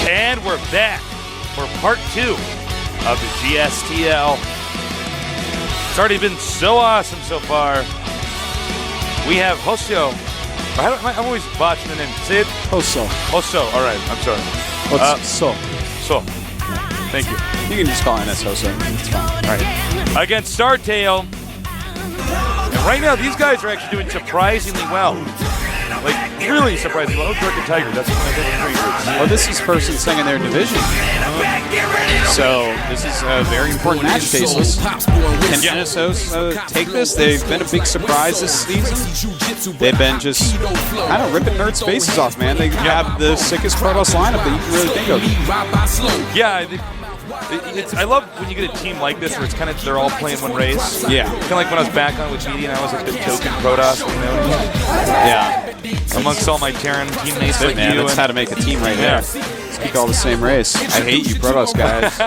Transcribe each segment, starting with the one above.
And we're back for part 2 of the GSTL. It's already been so awesome so far. We have Hoso. I'm always botching the name. Say it. Hoso. Hoso. All right. I'm sorry. So. Thank you. You can just call it Hoso. It's fine. All right. Against StarTale. And right now, these guys are actually doing surprisingly well. Like, really surprisingly well. Dark and Tiger. That's one of my favorite groups. Well, this is first and second in their division. So, this is a very important match, Tasteless. Can NSH take this? They've been a big surprise this season. They've been just kind of ripping nerds' faces off, man. They have the sickest Protoss lineup that you can really think of. Yeah, I love when you get a team like this where it's kind of they're all playing one race. Yeah. Kind of like when I was back on with BD and I was like the token Protoss, you know? Yeah. Amongst all my Terran teammates like man, you. that's how to make a team right there. Speak all the same race. I hate you Protoss guys.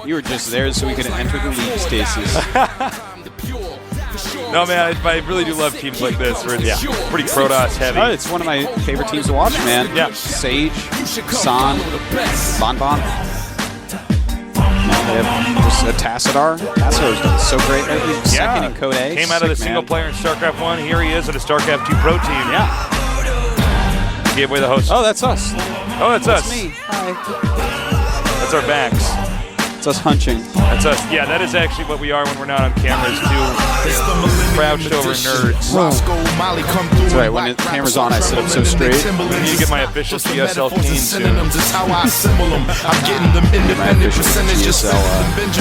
You were just there so we could enter the league stasis. No, man, I really do love teams like this where it's pretty Protoss heavy. Oh, it's one of my favorite teams to watch, man. Yeah. Sage, San, Bonbon. They have just a Tassadar. Tassadar's done so great lately. Second in Code A. Came out of the single player in StarCraft 1. Here he is at a StarCraft 2 Pro team. Yeah. Gave away the host. Oh, that's us. Oh, that's us. Me. Hi. That's our backs. It's us hunching. That's us. Yeah, that is actually what we are when we're not on cameras, too. Crouched over nerds. That's right. When the camera's on, I sit up so straight. I need to get my official GSL cane soon. Get my official GSL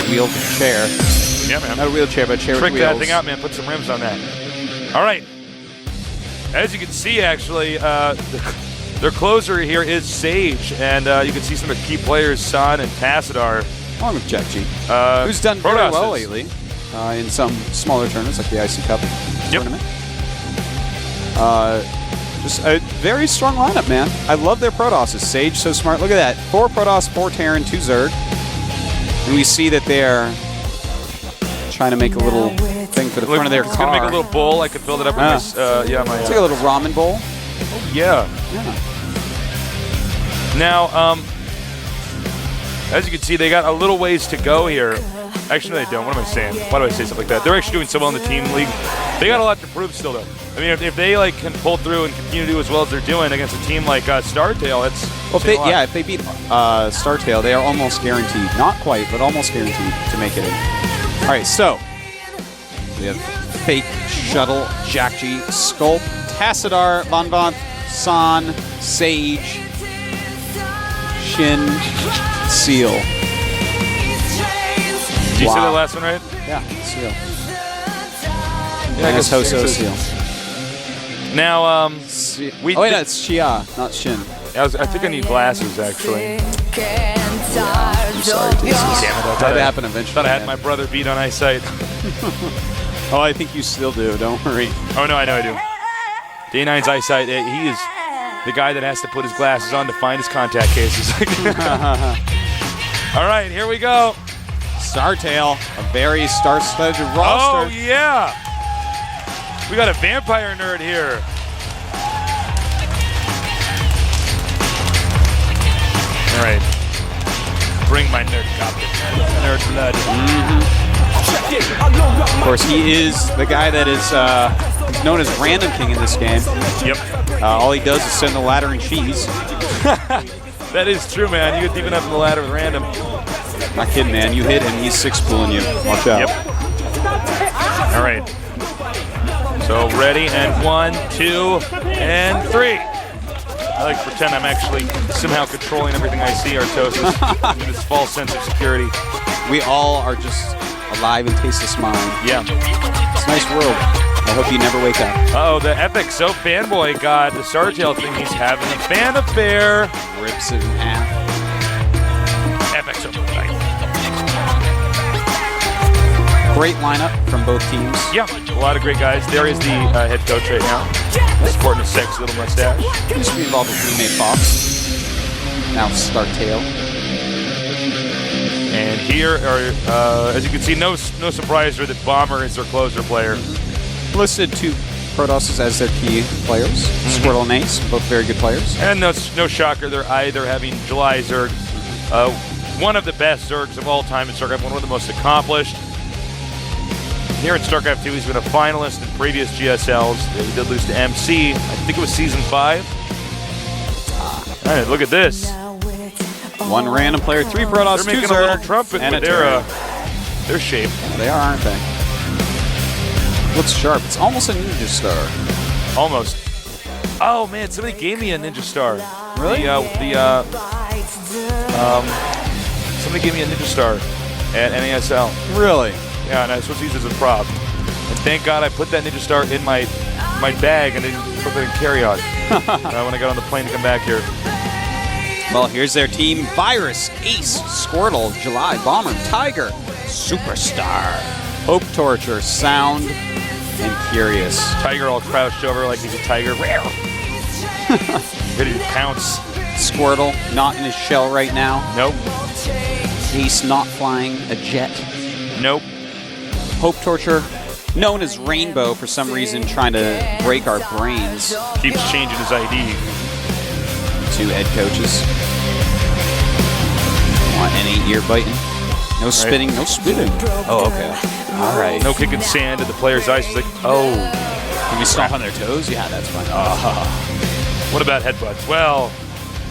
wheelchair. Yeah, man. Not a wheelchair, but a chair with Trick wheels. that thing out, man. Put some rims on that. All right. As you can see, actually, their closer here is Sage, and you can see some of the key players, San and Tassadar. Along with Jack G, who's done very well lately in some smaller tournaments like the IC Cup tournament. Just a very strong lineup, man. I love their Protosses. Sage, so smart. Look at that. 4 Protoss, 4 Terran, 2 Zerg. And we see that they're trying to make a little thing for the front of their car. It's going to make a little bowl. I could fill it up with my... It's like a little ramen bowl. Yeah. Now, as you can see, they got a little ways to go here. Actually, no, they don't. What am I saying? Why do I say something like that? They're actually doing so well in the team league. They got a lot to prove still, though. I mean, if they can pull through and continue to do as well as they're doing against a team like StarTale, that's if they beat StarTale, they are almost guaranteed. Not quite, but almost guaranteed to make it in. All right, so we have Fake, Shuttle, Jack G, Sculpt, Tassadar, Bonbon, San, Sage, Shin, Seal. Did you see the last one right? Yeah, Seal. Yeah, I guess Hoso Seal. Now, it's Chia, not Shin. I think I need glasses, actually. I'm sorry, that'll happen eventually. Thought I had my brother beat on eyesight. Oh, I think you still do. Don't worry. Oh, no, I know I do. D9's eyesight, he is the guy that has to put his glasses on to find his contact cases. All right, here we go. StarTale, a very star-studded roster. Oh, yeah. We got a vampire nerd here. All right. Bring my nerd copy. Nerd blood. Of course, he is the guy that is known as Random King in this game. Yep. All he does is send the ladder and cheese. That is true, man. You get deep enough in the ladder with Random. Not kidding, man. You hit him, he's 6-pooling you. Watch out. Yep. All right. So ready, and 1, 2, and 3. I like to pretend I'm actually somehow controlling everything I see, Artosis, with this false sense of security. We all are just alive and tasteless mind. Yeah. It's a nice world. I hope you never wake up. Uh-oh, the Epic So Fanboy got the StarTale thing. He's having a fan affair. Rips it in half. Epic So Fanboy. Great lineup from both teams. Yeah, a lot of great guys. There is the head coach right now, sporting a sexy little mustache. He used to be involved with Remade Fox. Now StarTale. And here are, as you can see, no surprise here that Bomber is their closer player. Listed to Protosses as their key players. Squirtle and Ace, both very good players. And no shocker, they're either having July Zerg, one of the best Zergs of all time in StarCraft, one of the most accomplished. Here in StarCraft 2, he's been a finalist in previous GSLs. He did lose to MC. I think it was Season 5. All right, look at this. One random player, 3 Protoss, They're 2 making a little Zerg, trumpet and with a their turret. shape. They are, aren't they? Looks sharp. It's almost a Ninja Star. Almost. Oh, man, somebody gave me a Ninja Star. Really? Somebody gave me a Ninja Star at NASL. Really? Yeah, and I was supposed to use it as a prop. And thank God I put that Ninja Star in my bag and didn't put it in carry-on when I got on the plane to come back here. Well, here's their team. Virus, Ace, Squirtle, July, Bomber, Tiger, Superstar, Hope Torture, Sound, and Curious. Tiger all crouched over like he's a tiger. Ready to pounce. Squirtle, not in his shell right now. Nope. Ace not flying a jet. Nope. Hope Torture, known as Rainbow for some reason, trying to break our brains. Keeps changing his ID. 2 head coaches. Want any ear biting? No spitting, no spitting. Oh, okay. All right. No kicking sand at the player's eyes. He's like, oh. Can we stomp on their toes? Yeah, that's fine. What about headbutts? Well,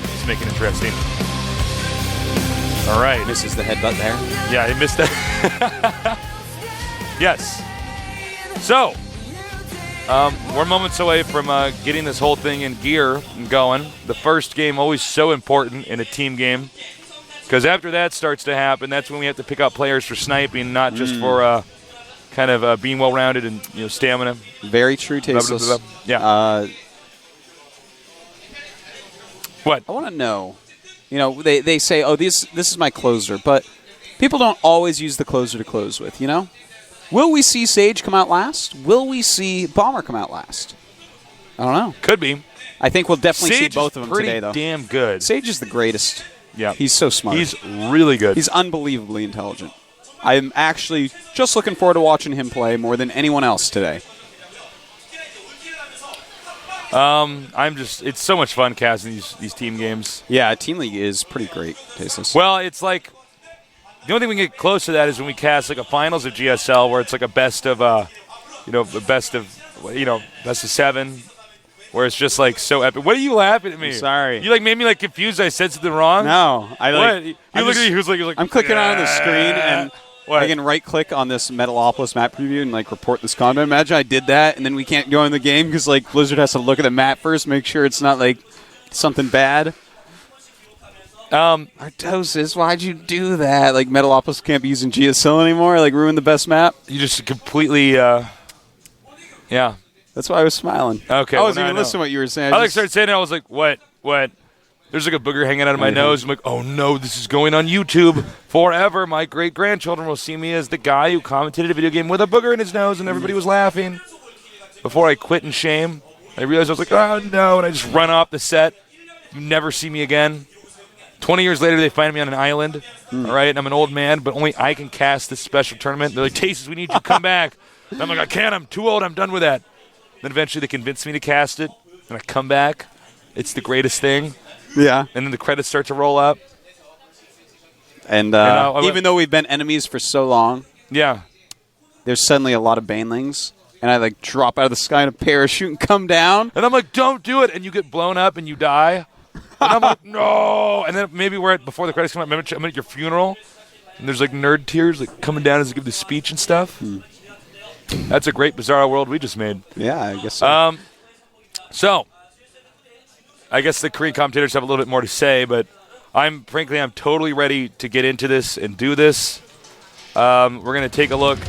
let's make it interesting. All right. Misses the headbutt there. Yeah, he missed that. Yes. So, we're moments away from getting this whole thing in gear and going. The first game always so important in a team game, because after that starts to happen, that's when we have to pick out players for sniping, not just for kind of being well-rounded and stamina. Very true, Tasteless. Yeah. What? I want to know. They say, oh, this is my closer, but people don't always use the closer to close with, Will we see Sage come out last? Will we see Bomber come out last? I don't know. Could be. I think we'll definitely Sage see both of them today, though. Pretty damn good. Sage is the greatest. Yeah. He's so smart. He's really good. He's unbelievably intelligent. I'm actually just looking forward to watching him play more than anyone else today. It's so much fun casting these team games. Yeah, Team League is pretty great, Tasteless. Well, it's like, the only thing we can get close to that is when we cast like a finals of GSL where it's like a best of 7, where it's just like so epic. What are you laughing at me? I'm sorry. You like made me like confused. I said something wrong. No, I like. What? You look at me. He was like, I'm clicking on the screen and what? I can right click on this Metalopolis map preview and like report this content. Imagine I did that and then we can't go in the game because like Blizzard has to look at the map first, make sure it's not like something bad. Artosis, why'd you do that? Like Metalopolis can't be using GSL anymore. Like ruin the best map. You just completely, yeah. That's why I was smiling. Okay, I wasn't even listening to what you were saying. I started saying it. I was like, what? There's like a booger hanging out of my nose. I'm like, oh no, this is going on YouTube forever. My great-grandchildren will see me as the guy who commentated a video game with a booger in his nose, and everybody was laughing. Before I quit in shame, I realized I was like, oh no, and I just run off the set. You never see me again. 20 years later, they find me on an island, all right, and I'm an old man, but only I can cast this special tournament. They're like, Tastes, we need you to come back. And I'm like, I can't. I'm too old. I'm done with that. Then eventually they convince me to cast it, and I come back. It's the greatest thing. Yeah. And then the credits start to roll up. And even though we've been enemies for so long, yeah, there's suddenly a lot of banelings, and I like drop out of the sky in a parachute and come down. And I'm like, don't do it. And you get blown up and you die. And I'm like, no. And then maybe before the credits come out, I'm at your funeral, and there's like nerd tears like coming down as you give the speech and stuff. That's a great Bizarro world we just made. Yeah, I guess so. So, I guess the Korean commentators have a little bit more to say, but I'm totally ready to get into this and do this. We're going to take a look.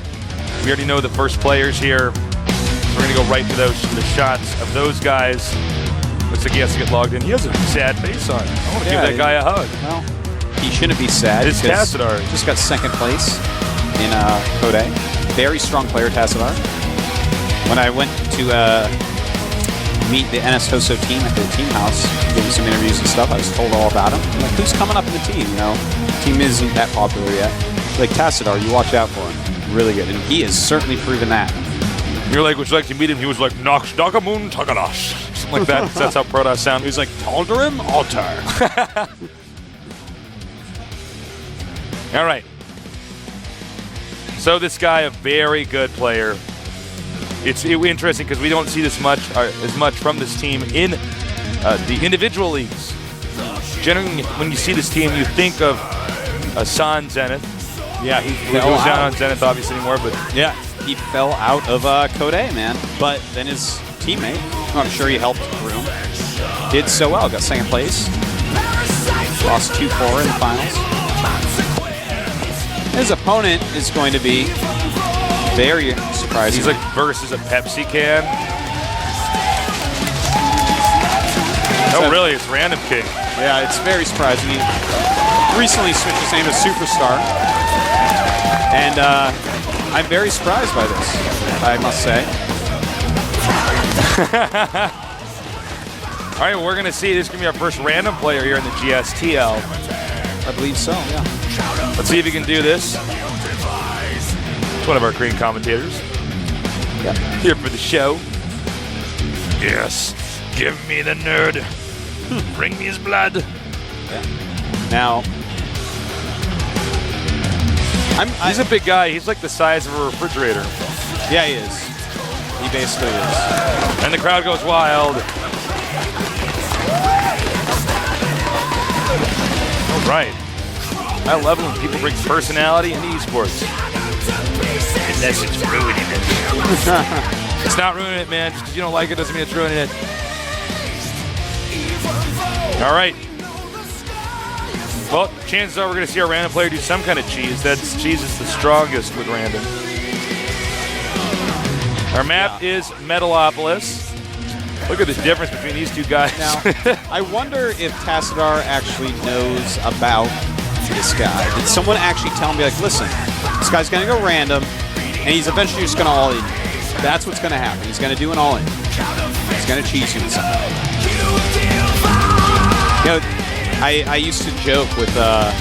We already know the first players here. We're going to go right to the shots of those guys. Looks like he has to get logged in. He has a sad face on. I want to give that guy a hug. Well, he shouldn't be sad. It's Tassadar. Just got second place in Code A. Very strong player, Tassadar. When I went to meet the NSH team at the team house, gave him some interviews and stuff, I was told all about him. I'm like, who's coming up in the team? The team isn't that popular yet. Like Tassadar, you watch out for him. Really good. And he has certainly proven that. You're like, would you like to meet him? He was like, Nox Dagamun Tagadash. Something like that. That's how Protoss sound. He was like, Taldarim Altar. All right. So this guy, a very good player. It's interesting because we don't see this much as much from this team in the individual leagues. Generally, when you see this team, you think of San Zenith. Yeah, Who's not on Zenith obviously anymore, but yeah, he fell out of Code A, man. But then his teammate, who I'm sure he helped groom, did so well. Got second place. Lost 2-4 in the finals. His opponent is going to be very surprising. He's like versus a Pepsi can. Oh, really? It's Random King. Yeah, it's very surprising. He recently switched his name to Superstar. And I'm very surprised by this, I must say. All right, well, we're going to see. This is going to be our first random player here in the GSTL. I believe so, yeah. Let's see if he can do this. It's one of our Korean commentators. Yep. Here for the show. Yes, give me the nerd. Bring me his blood. Yeah. Now, he's a big guy. He's like the size of a refrigerator. Yeah, he is. He basically is. And the crowd goes wild. All right. I love it when people bring personality into esports. Unless it's ruining it. It's not ruining it, man. Just because you don't like it doesn't mean it's ruining it. All right. Well, chances are we're going to see our random player do some kind of cheese. Cheese is the strongest with random. Our map is Metalopolis. Look at the difference between these two guys. Now, I wonder if Tassadar actually knows about this guy. Did someone actually tell him, be like, listen, this guy's going to go random, and he's eventually just going to all-in. That's what's going to happen. He's going to do an all-in. He's going to cheese you somehow. You know, I used to joke with a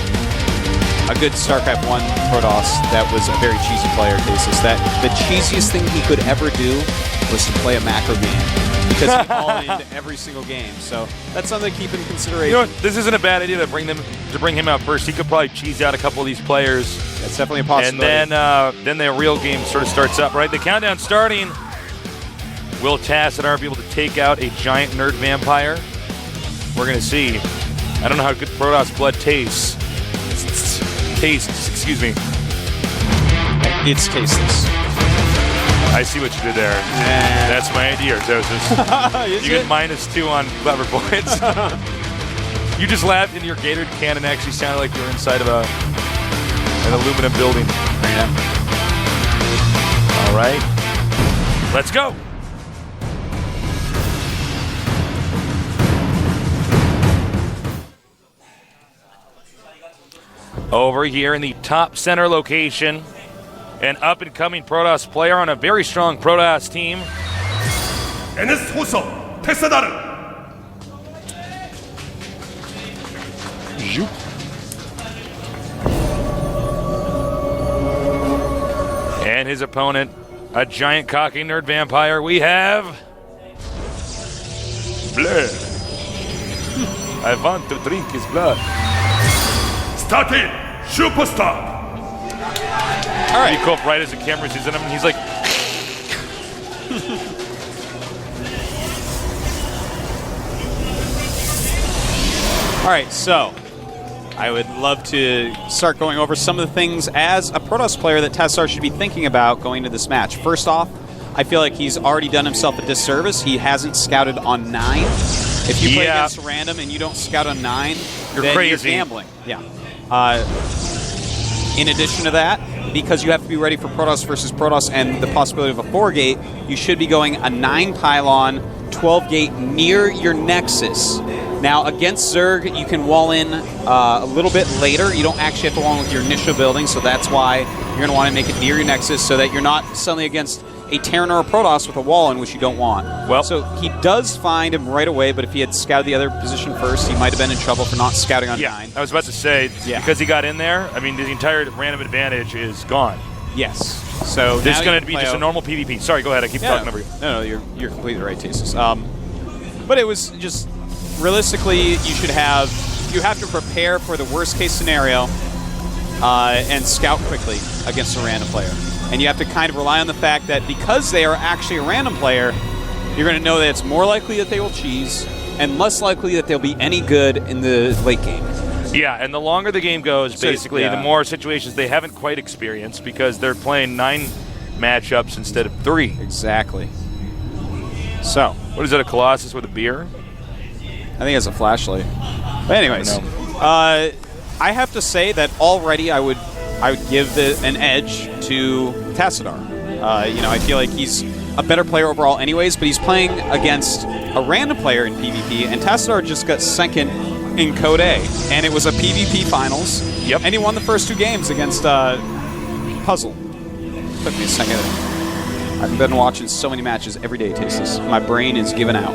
good StarCraft 1 Protoss that was a very cheesy player, Cases, that the cheesiest thing he could ever do was to play a macro game. Because he all into every single game. So that's something to keep in consideration. You know what? This isn't a bad idea to bring him out first. He could probably cheese out a couple of these players. That's definitely a possibility. And then the real game sort of starts up, right? The countdown starting. Will Tassadar be able to take out a giant nerd vampire? We're going to see. I don't know how good Protoss blood tastes. Excuse me. It's tasteless. I see what you did there. That's my idea, Dosis. You get -2 on clever points. You just laughed and your Gator cannon actually sounded like you were inside of an aluminum building. Yeah. All right. Let's go. Over here in the top center location, an up-and-coming Protoss player on a very strong Protoss team. NSH Tassadar. And his opponent, a giant cocky nerd vampire. We have blood. I want to drink his blood. StarTale Superstar. All right. Pretty cool. Right as the camera sees him, and he's like. All right, so I would love to start going over some of the things as a Protoss player that Tassadar should be thinking about going into this match. First off, I feel like he's already done himself a disservice. He hasn't scouted on 9. If you play against random and you don't scout on 9, then crazy. You're gambling. Yeah. In addition to that, because you have to be ready for Protoss versus Protoss and the possibility of a 4-gate, you should be going a 9 pylon, 12-gate near your Nexus. Now, against Zerg, you can wall in a little bit later. You don't actually have to wall in with your initial building, so that's why you're going to want to make it near your Nexus so that you're not suddenly against a Terran or a Protoss with a wall in, which you don't want. Well, so he does find him right away, but if he had scouted the other position first, he might have been in trouble for not scouting on 9. I was about to say, because he got in there, I mean, the entire random advantage is gone. Yes. So this is now going you to be play just a out- normal PvP. Sorry, go ahead. I keep talking over you. No, you're completely right, Tastes. But it was just realistically, you have to prepare for the worst case scenario and scout quickly against a random player. And you have to kind of rely on the fact that because they are actually a random player, you're going to know that it's more likely that they will cheese and less likely that they'll be any good in the late game. Yeah, and the longer the game goes, So, basically, yeah. the more situations they haven't quite experienced because they're playing 9 matchups instead of 3. Exactly. So, What is that, a Colossus with a beer? I think it's a flashlight. But anyways, I have to say that already I would give an edge to Tassadar. I feel like he's a better player overall anyways, but he's playing against a random player in PvP, and Tassadar just got second in Code A, and it was a PvP finals. Yep. And he won the first 2 games against Puzzle. Took me a second. I've been watching so many matches every day, Tasteless. My brain is giving out.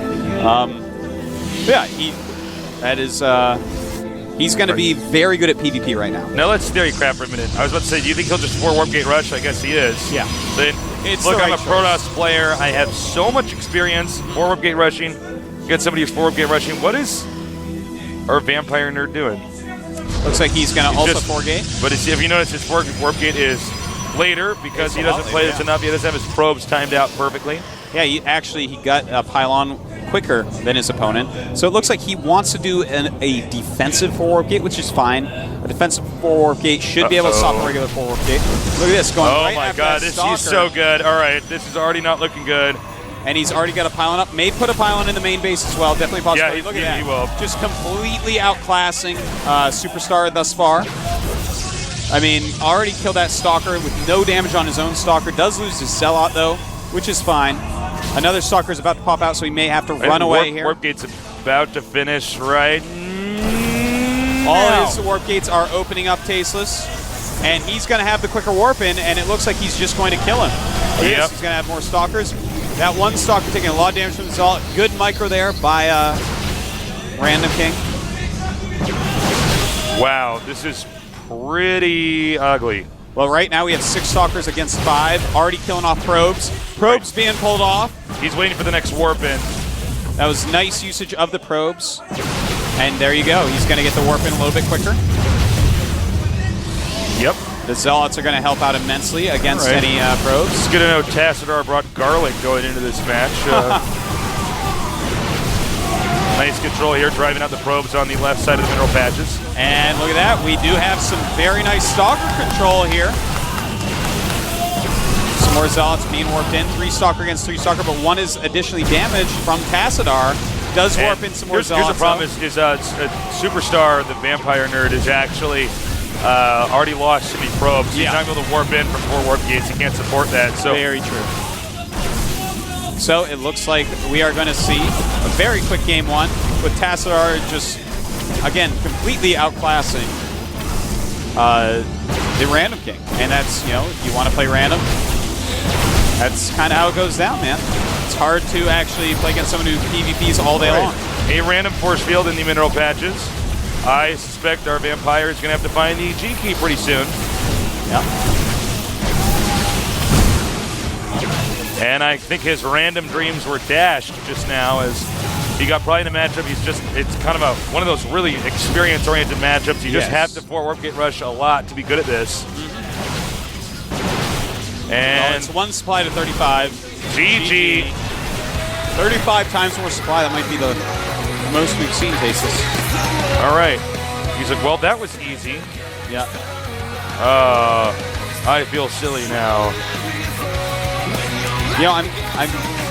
He's going to be very good at PvP right now. Now let's theory crap for a minute. I was about to say, do you think he'll just 4 Warp Gate Rush? I guess he is. Yeah. Then, It's look, the I'm right a Protoss player. I have so much experience 4 Warp Gate rushing. Get somebody who's 4 Warp Gate rushing. What is our Vampire Nerd doing? Looks like he's going to also Just- 4-gate. But if you notice, his 4 Warp Gate is later because It's he a lot doesn't play later, this yeah. enough. He doesn't have his probes timed out perfectly. Yeah, he got a pylon quicker than his opponent. So it looks like he wants to do a defensive 4-warp gate, which is fine. A defensive 4-warp gate should be able to stop a regular 4-warp gate. Look at this, going Oh right my after god, that he's stalker. so good. All right, this is already not looking good. And he's already got a pylon up. May put a pylon in the main base as well. Definitely possible. Yeah, Look he at that. will. Just completely outclassing Superstar thus far. I mean, already killed that Stalker with no damage on his own Stalker. Does lose his Zealot, though, which is fine. Another Stalker is about to pop out, so he may have to run away here. Warp Gate's about to finish right All now. his warp gates are opening up Tasteless, and he's going to have the quicker warp in, and it looks like he's just going to kill him. Yep. He's going to have more Stalkers. That one Stalker taking a lot of damage from the Zealot. Good micro there by Random King. Wow, this is pretty ugly. Well, right now we have 6 Stalkers against 5, already killing off probes. Probes being pulled off. He's waiting for the next warp in. That was nice usage of the probes. And there you go. He's going to get the warp in a little bit quicker. Yep. The Zealots are going to help out immensely against Right. any probes. It's good to know Tassadar brought garlic going into this match. Nice control here, driving out the probes on the left side of the mineral patches. And look at that. We do have some very nice Stalker control here. Some more Zealots being warped in. 3 Stalker against 3 Stalker, but 1 is additionally damaged from Tassadar. Does warp in some more Zealots. Here's the problem is Superstar, the Vampire Nerd, is actually already lost to the probes. Yeah. He's not able to warp in from 4 warp gates. He can't support that. So Very true. So it looks like we are going to see a very quick game 1 with Tassadar just, again, completely outclassing the Random King. And that's, if you want to play random, that's kind of how it goes down, man. It's hard to actually play against someone who PvPs all day long. A random force field in the mineral patches. I suspect our Vampire is going to have to find the G key pretty soon. Yeah. And I think his random dreams were dashed just now as he got probably in a matchup. It's kind of one of those really experience-oriented matchups. You just have to 4 warp gate rush a lot to be good at this. And Well, it's 1 supply to 35. GG. 35 times more supply. That might be the most we've seen, Tasteless. All right. He's like, well, that was easy. Yeah. I feel silly now. I'm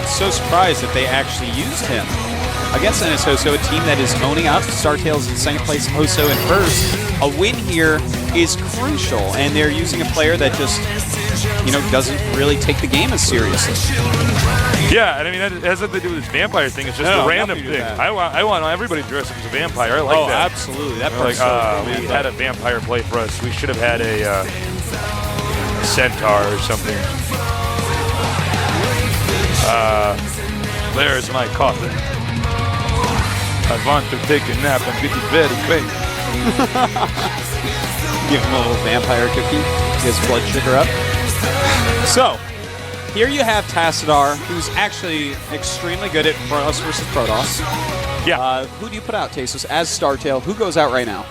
so surprised that they actually used him against NSH, a team that is owning up. StarTale's in second place, Hoso in first. A win here is crucial, and they're using a player that just, doesn't really take the game as seriously. Yeah, and I mean, that has nothing to do with this vampire thing. It's just a random nothing to do thing. with that. I want everybody to dress up as a vampire. I like that. Absolutely. That Like, part's we had a vampire play for us. We should have had a centaur or something. There's my coffin. I want to take a nap and get it very quick. Give him a little vampire cookie. Get his blood sugar up. So, here you have Tassadar, who's actually extremely good at Protoss versus Protoss. Yeah. Who do you put out, Tasos, as StarTale? Who goes out right now?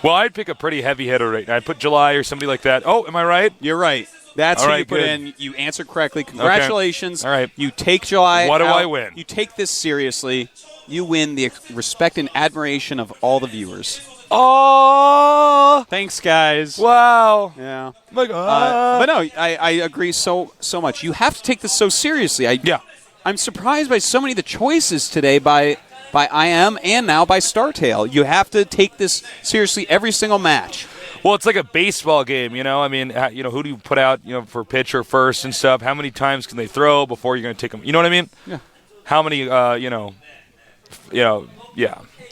Well, I'd pick a pretty heavy hitter right now. I'd put July or somebody like that. Oh, am I right? You're right. That's All who right, you put good. in. You answered correctly. Congratulations. Okay. All right. You take July What do out. I win? You take this seriously. You win the respect and admiration of all the viewers. Oh! Thanks, guys. Wow. Yeah. Like, But no, I agree so much. You have to take this so seriously. Yeah. I'm surprised by so many of the choices today by IM and now by StarTale. You have to take this seriously every single match. Well, it's like a baseball game, you know. I mean, who do you put out, for pitcher first and stuff? How many times can they throw before you're going to take them? You know what I mean? Yeah. How many, yeah.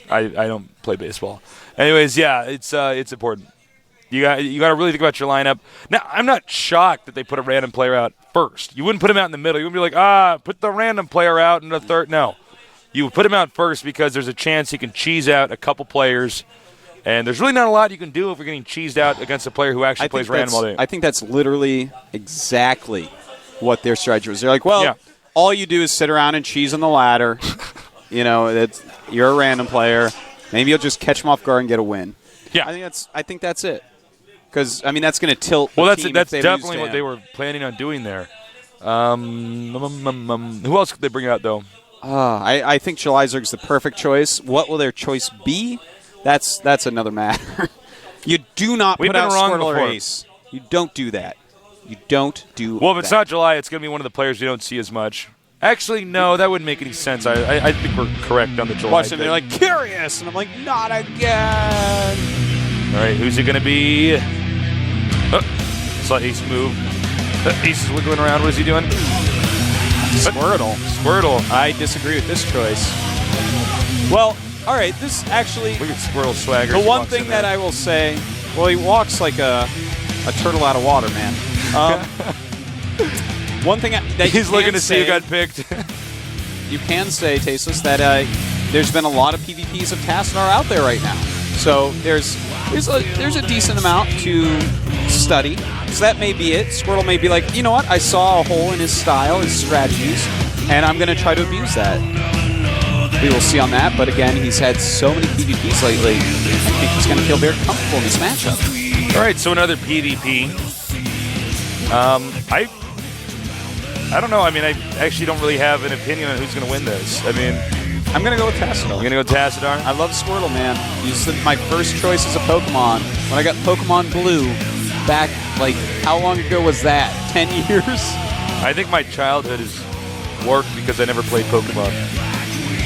I don't play baseball. Anyways, yeah, it's important. You got to really think about your lineup. Now, I'm not shocked that they put a random player out first. You wouldn't put him out in the middle. You wouldn't be like, put the random player out in the third. No. You would put him out first because there's a chance he can cheese out a couple players. And there's really not a lot you can do if you're getting cheesed out against a player who actually plays random all day. I think that's literally exactly what their strategy was. They're like, well, all you do is sit around and cheese on the ladder. You're a random player. Maybe you'll just catch them off guard and get a win. Yeah, I think that's it. Because that's going to tilt. Well, the team that's if they definitely lose what they were planning on doing there. Who else could they bring out though? I think Jelizerg's the perfect choice. What will their choice be? That's another matter. You do not put out Squirtle or Ace. You don't do that. You don't do Well, if it's not July, it's going to be one of the players you don't see as much. Actually, no, that wouldn't make any sense. I think we're correct on the July. Watch them, they're like, curious! And I'm like, not again! All right, who's it going to be? Saw Ace move. Ace is wiggling around. What is he doing? Squirtle. I disagree with this choice. Well, all right, this actually... Look at Squirtle swagger. The one thing that I will say... Well, he walks like a turtle out of water, man. One thing that he's looking to see who got picked. You can say, Tasteless, that there's been a lot of PvPs of Tassadar out there right now. So there's a decent amount to study. So that may be it. Squirtle may be like, you know what? I saw a hole in his style, his strategies, and I'm going to try to abuse that. We will see on that. But again, he's had so many PvPs lately. I think he's going to feel very comfortable in this matchup. All right, so another PvP. I don't know. I mean, I actually don't really have an opinion on who's going to win this. I mean, I'm going to go with Tassadar. You're going to go Tassadar? I love Squirtle, man. He's my first choice as a Pokemon. When I got Pokemon Blue back, how long ago was that? 10 years? I think my childhood is warped because I never played Pokemon.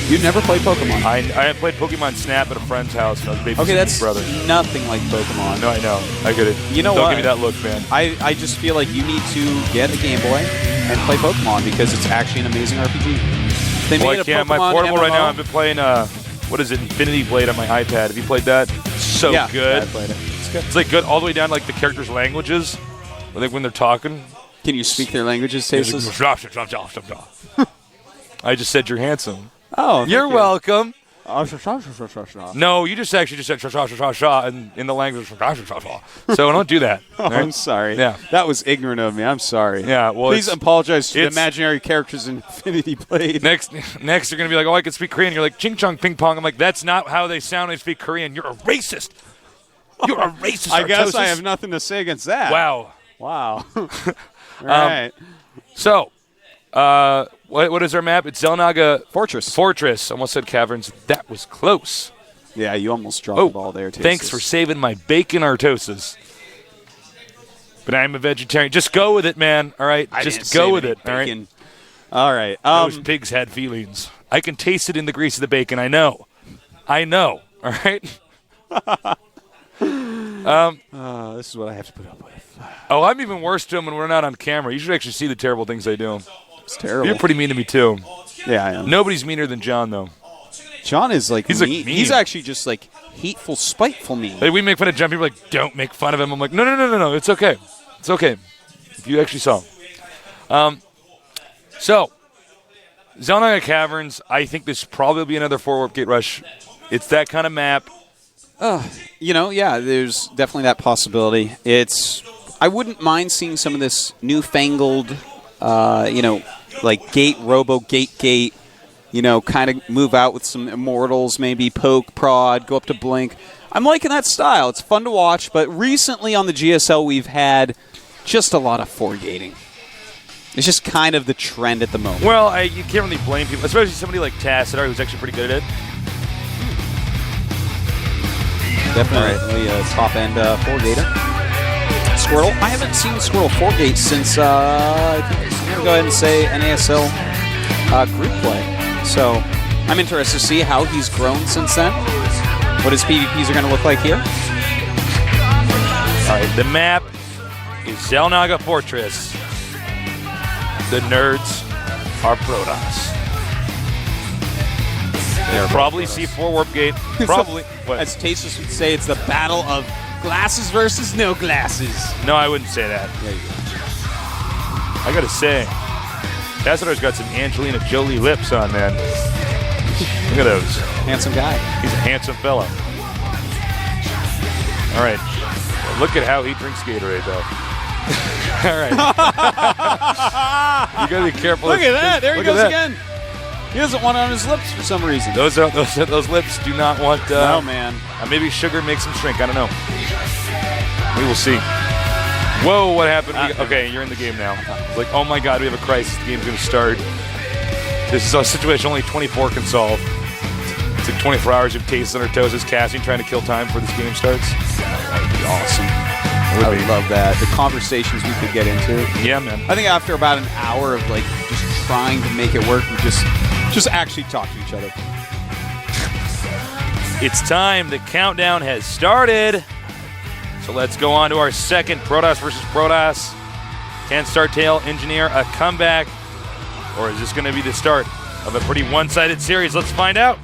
You never played Pokemon? I played Pokemon Snap at a friend's house. And I was babysitting that's his brother. Nothing like Pokemon. No, I know. I get it. You know Don't what? give me that look, man. I just feel like you need to get a Game Boy and play Pokemon because it's actually an amazing RPG. They made a Pokemon My portable MMO. right now, I've been playing, what is it, Infinity Blade on my iPad. Have you played that? So good. I played it. It's good. It's good all the way down to the characters' languages. When they're talking. Can you speak their languages, Tasteless? I just said you're handsome. Oh, you're welcome. No. No, you just said sha in the language. So don't do that. Oh, right? I'm sorry. Yeah. That was ignorant of me. I'm sorry. Yeah, well, please apologize to the imaginary characters in Infinity Blade. Next you're going to be like, oh, I can speak Korean. You're like, ching chong ping pong. I'm like, that's not how they sound when they speak Korean. You're a racist. You're a racist. I guess I have nothing to say against that. Wow. All right. So, what is our map? It's Xel'Naga Fortress. Almost said Caverns. That was close. Yeah, you almost dropped the ball there, too. Thanks for saving my bacon Artosis. But I'm a vegetarian. Just go with it, man. All right? Just go with it. Bacon. All right. Those pigs had feelings. I can taste it in the grease of the bacon. I know. All right? This is what I have to put up with. Oh, I'm even worse to him when we're not on camera. You should actually see the terrible things I do. It's terrible. You're pretty mean to me, too. Yeah, I am. Nobody's meaner than John, though. John is he's mean. He's actually just hateful, spiteful mean. Hey, we make fun of John. People are like, don't make fun of him. I'm like, no. It's okay. It's okay. If you actually saw him. So, Xel'Naga Caverns, I think this probably will be another 4-warp gate rush. It's that kind of map. There's definitely that possibility. It's I wouldn't mind seeing some of this newfangled, like gate, gate, kind of move out with some immortals, maybe poke, prod, go up to blink. I'm liking that style. It's fun to watch, but recently on the GSL we've had just a lot of four-gating. It's just kind of the trend at the moment. Well, you can't really blame people, especially somebody like Tassadar, who's actually pretty good at it. Definitely a top-end four-gator. Squirtle. I haven't seen Squirtle four-gate since, I think I'm going to go ahead and say NASL group play. So I'm interested to see how he's grown since then. What his PvPs are going to look like here. All right, the map is Xel'Naga Fortress. The nerds are Protoss. They'll probably C4 Warp Gate. Probably. As Tasteless would say, it's the battle of glasses versus no glasses. No, I wouldn't say that. There you go. I gotta say, Tassadar's got some Angelina Jolie lips on, man. Look at those. Handsome guy. He's a handsome fella. All right. Look at how he drinks Gatorade, though. All right. You gotta be careful. Look at that. There he goes again. He doesn't want it on his lips for some reason. Those lips do not want. No, man. Maybe sugar makes them shrink. I don't know. We will see. Whoa! What happened? Okay, you're in the game now. It's like, oh my God, we have a crisis. The game's gonna start. This is a situation only 24 can solve. It's like 24 hours of Taste on our toes as casting, trying to kill time before this game starts. That would be awesome. I would love that. The conversations we could get into. Yeah, man. I think after about an hour of like just trying to make it work, we just actually talk to each other. It's time. The countdown has started. So let's go on to our second Protoss versus Protoss. Can StarTale engineer a comeback? Or is this going to be the start of a pretty one-sided series? Let's find out.